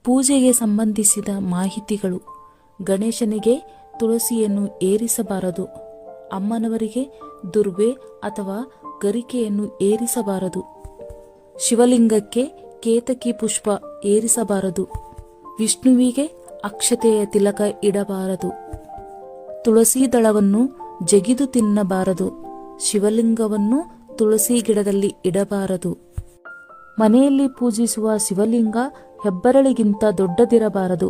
ಪೂಜೆಗೆ ಸಂಬಂಧಿಸಿದ ಮಾಹಿತಿಗಳು. ಗಣೇಶನಿಗೆ ತುಳಸಿಯನ್ನು ಏರಿಸಬಾರದು. ಅಮ್ಮನವರಿಗೆ ದುರ್ವೆ ಅಥವಾ ಗರಿಕೆಯನ್ನು ಏರಿಸಬಾರದು. ಶಿವಲಿಂಗಕ್ಕೆ ಕೇತಕಿ ಪುಷ್ಪ ಏರಿಸಬಾರದು. ವಿಷ್ಣುವಿಗೆ ಅಕ್ಷತೆಯ ತಿಲಕ ಇಡಬಾರದು. ತುಳಸಿ ದಳವನ್ನು ಜಗಿದು ತಿನ್ನಬಾರದು. ಶಿವಲಿಂಗವನ್ನು ತುಳಸಿ ಗಿಡದಲ್ಲಿ ಇಡಬಾರದು. ಮನೆಯಲ್ಲಿ ಪೂಜಿಸುವ ಶಿವಲಿಂಗ ಹೆಬ್ಬರಳಿಗಿಂತ ದೊಡ್ಡದಿರಬಾರದು.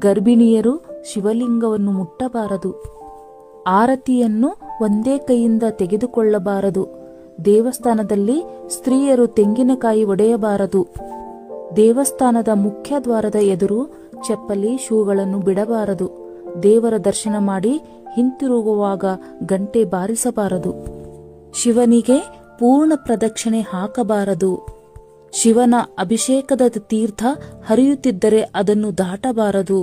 ಗರ್ಭಿಣಿಯರು ಶಿವಲಿಂಗವನ್ನು ಮುಟ್ಟಬಾರದು. ಆರತಿಯನ್ನು ಒಂದೇ ಕೈಯಿಂದ ತೆಗೆದುಕೊಳ್ಳಬಾರದು. ದೇವಸ್ಥಾನದಲ್ಲಿ ಸ್ತ್ರೀಯರು ತೆಂಗಿನಕಾಯಿ ಒಡೆಯಬಾರದು. ದೇವಸ್ಥಾನದ ಮುಖ್ಯ ದ್ವಾರದ ಎದುರು ಚಪ್ಪಲಿ, ಶೂಗಳನ್ನು ಬಿಡಬಾರದು. ದೇವರ ದರ್ಶನ ಮಾಡಿ ಹಿಂತಿರುಗುವಾಗ ಗಂಟೆ ಬಾರಿಸಬಾರದು. ಶಿವನಿಗೆ ಪೂರ್ಣ ಪ್ರದಕ್ಷಿಣೆ ಹಾಕಬಾರದು. ಶಿವನ ಅಭಿಷೇಕದ ತೀರ್ಥ ಹರಿಯುತ್ತಿದ್ದರೆ ಅದನ್ನು ದಾಟಬಾರದು.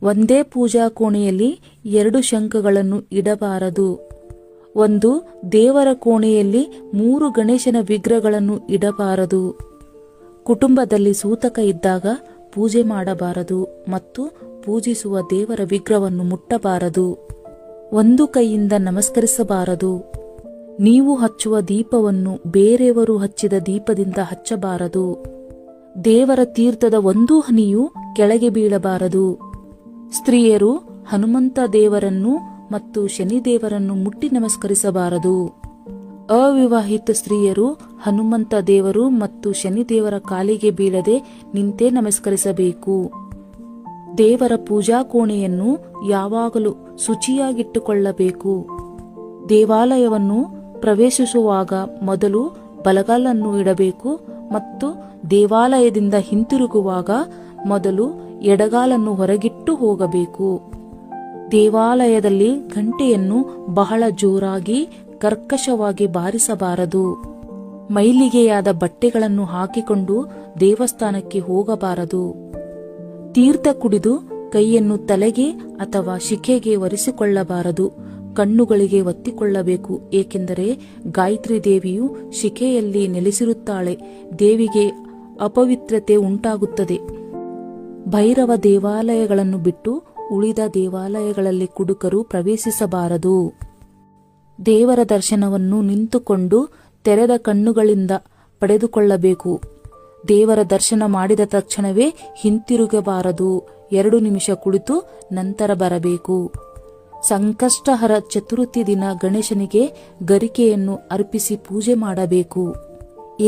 ಒಂದೇ ಪೂಜಾ ಕೋಣೆಯಲ್ಲಿ 2 ಶಂಖಗಳನ್ನು ಇಡಬಾರದು. ಒಂದು ದೇವರ ಕೋಣೆಯಲ್ಲಿ 3 ಗಣೇಶನ ವಿಗ್ರಹಗಳನ್ನು ಇಡಬಾರದು. ಕುಟುಂಬದಲ್ಲಿ ಸೂತಕ ಇದ್ದಾಗ ಪೂಜೆ ಮಾಡಬಾರದು ಮತ್ತು ಪೂಜಿಸುವ ದೇವರ ವಿಗ್ರಹವನ್ನು ಮುಟ್ಟಬಾರದು. ಒಂದು ಕೈಯಿಂದ ನಮಸ್ಕರಿಸಬಾರದು. ನೀವು ಹಚ್ಚುವ ದೀಪವನ್ನು ಬೇರೆಯವರು ಹಚ್ಚಿದ ದೀಪದಿಂದ ಹಚ್ಚಬಾರದು. ದೇವರ ತೀರ್ಥದ ಒಂದೂ ಹನಿಯೂ ಕೆಳಗೆ ಬೀಳಬಾರದು. ಸ್ತ್ರೀಯರು ಹನುಮಂತ ದೇವರನ್ನು ಮತ್ತು ಶನಿದೇವರನ್ನು ಮುಟ್ಟಿ ನಮಸ್ಕರಿಸಬಾರದು. ಅವಿವಾಹಿತ ಸ್ತ್ರೀಯರು ಹನುಮಂತ ದೇವರು ಮತ್ತು ಶನಿದೇವರ ಕಾಲಿಗೆ ಬೀಳದೆ ನಿಂತೇ ನಮಸ್ಕರಿಸಬೇಕು. ದೇವರ ಪೂಜಾ ಕೋಣೆಯನ್ನು ಯಾವಾಗಲೂ ಶುಚಿಯಾಗಿಟ್ಟುಕೊಳ್ಳಬೇಕು. ದೇವಾಲಯವನ್ನು ಪ್ರವೇಶಿಸುವಾಗ ಮೊದಲು ಬಲಗಾಲನ್ನು ಇಡಬೇಕು ಮತ್ತು ದೇವಾಲಯದಿಂದ ಹಿಂತಿರುಗುವಾಗ ಮೊದಲು ಎಡಗಾಲನ್ನು ಹೊರಗಿಟ್ಟು ಹೋಗಬೇಕು. ದೇವಾಲಯದಲ್ಲಿ ಗಂಟೆಯನ್ನು ಬಹಳ ಜೋರಾಗಿ ಕರ್ಕಶವಾಗಿ ಬಾರಿಸಬಾರದು. ಮೈಲಿಗೆಯಾದ ಬಟ್ಟೆಗಳನ್ನು ಹಾಕಿಕೊಂಡು ದೇವಸ್ಥಾನಕ್ಕೆ ಹೋಗಬಾರದು. ತೀರ್ಥ ಕುಡಿದು ಕೈಯನ್ನು ತಲೆಗೆ ಅಥವಾ ಶಿಖೆಗೆ ಒರೆಸಿಕೊಳ್ಳಬಾರದು. ಕಣ್ಣುಗಳಿಗೆ ಒತ್ತಿಕೊಳ್ಳಬೇಕು. ಏಕೆಂದರೆ ಗಾಯತ್ರಿ ದೇವಿಯು ಶಿಖೆಯಲ್ಲಿ ನೆಲೆಸಿರುತ್ತಾಳೆ. ದೇವಿಗೆ ಅಪವಿತ್ರತೆ ಉಂಟಾಗುತ್ತದೆ. ಭೈರವ ದೇವಾಲಯಗಳನ್ನು ಬಿಟ್ಟು ಉಳಿದ ದೇವಾಲಯಗಳಲ್ಲಿ ಕುಡುಕರು ಪ್ರವೇಶಿಸಬಾರದು. ದೇವರ ದರ್ಶನವನ್ನು ನಿಂತುಕೊಂಡು ತೆರೆದ ಕಣ್ಣುಗಳಿಂದ ಪಡೆದುಕೊಳ್ಳಬೇಕು. ದೇವರ ದರ್ಶನ ಮಾಡಿದ ತಕ್ಷಣವೇ ಹಿಂತಿರುಗಬಾರದು. 2 ನಿಮಿಷ ಕುಳಿತು ನಂತರ ಬರಬೇಕು. ಸಂಕಷ್ಟಹರ ಚತುರ್ಥಿ ದಿನ ಗಣೇಶನಿಗೆ ಗರಿಕೆಯನ್ನು ಅರ್ಪಿಸಿ ಪೂಜೆ ಮಾಡಬೇಕು.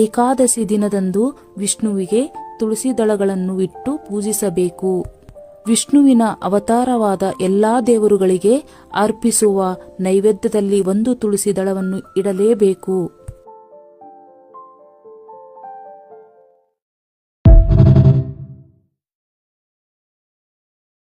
ಏಕಾದಶಿ ದಿನದಂದು ವಿಷ್ಣುವಿಗೆ ತುಳಸಿ ದಳಗಳನ್ನು ಇಟ್ಟು ಪೂಜಿಸಬೇಕು. ವಿಷ್ಣುವಿನ ಅವತಾರವಾದ ಎಲ್ಲಾ ದೇವರುಗಳಿಗೆ ಅರ್ಪಿಸುವ ನೈವೇದ್ಯದಲ್ಲಿ 1 ತುಳಸಿ ದಳವನ್ನು ಇಡಲೇಬೇಕು.